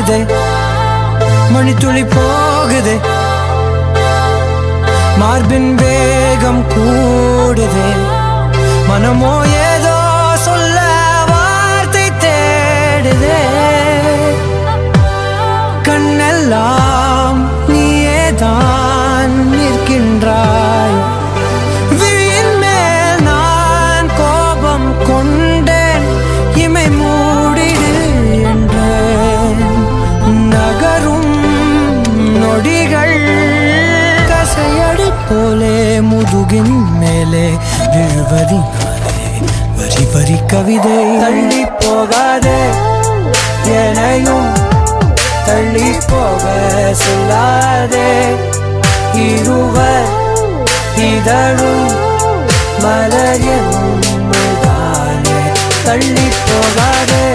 ஆகுதே, மணித்துளி போகுதே, மார்பின் வேகம் கூடுதே, மனமோ ஏதோ சொல்ல வார்த்தை தேடுதே. கண்ணெல்லாம் நீயேதான் நிற்கின்றாய், விழியின் மேல் நான் கோபம் கொண்டேன், இமை மூடிடு என்றேன். நகரும் நொடிகள் கசையடி போலே முதுகின் மேலே விழுவதினாலே வரி வரி கவிதை. தள்ளி போகாதே, எனையும் தள்ளி போக சொல்லாதே, இருவர் இதழும் மலர் என்னும் தானே. தள்ளி போகாதே.